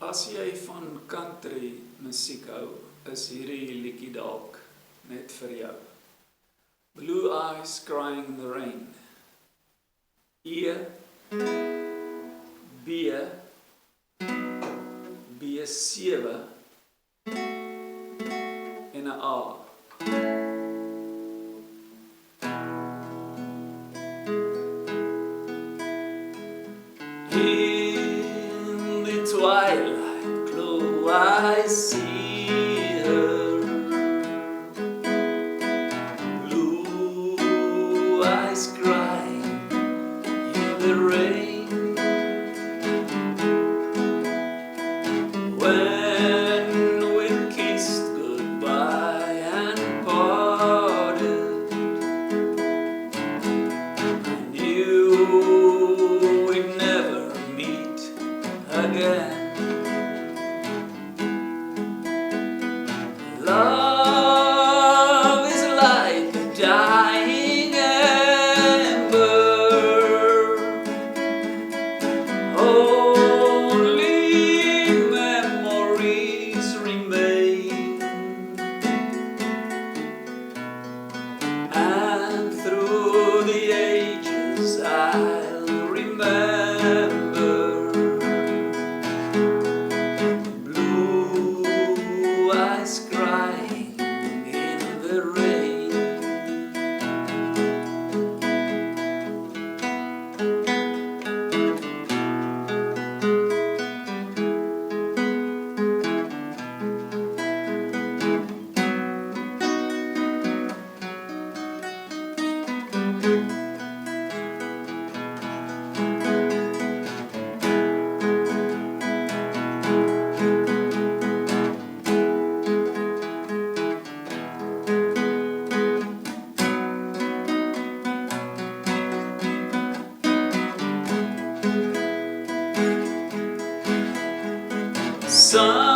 As jy van country musiek hou, is hierdie liedjie dalk net vir jou. Blue Eyes Crying in the Rain. E, B, B7 en 'n A. In the twilight glow I see her, blue eyes crying in the rain. When we kissed goodbye and parted, I knew we'd never meet again. Love is like a dying ember, only memories remain, and through the ages I'll remember. Blue eyes crying in the rain. Sun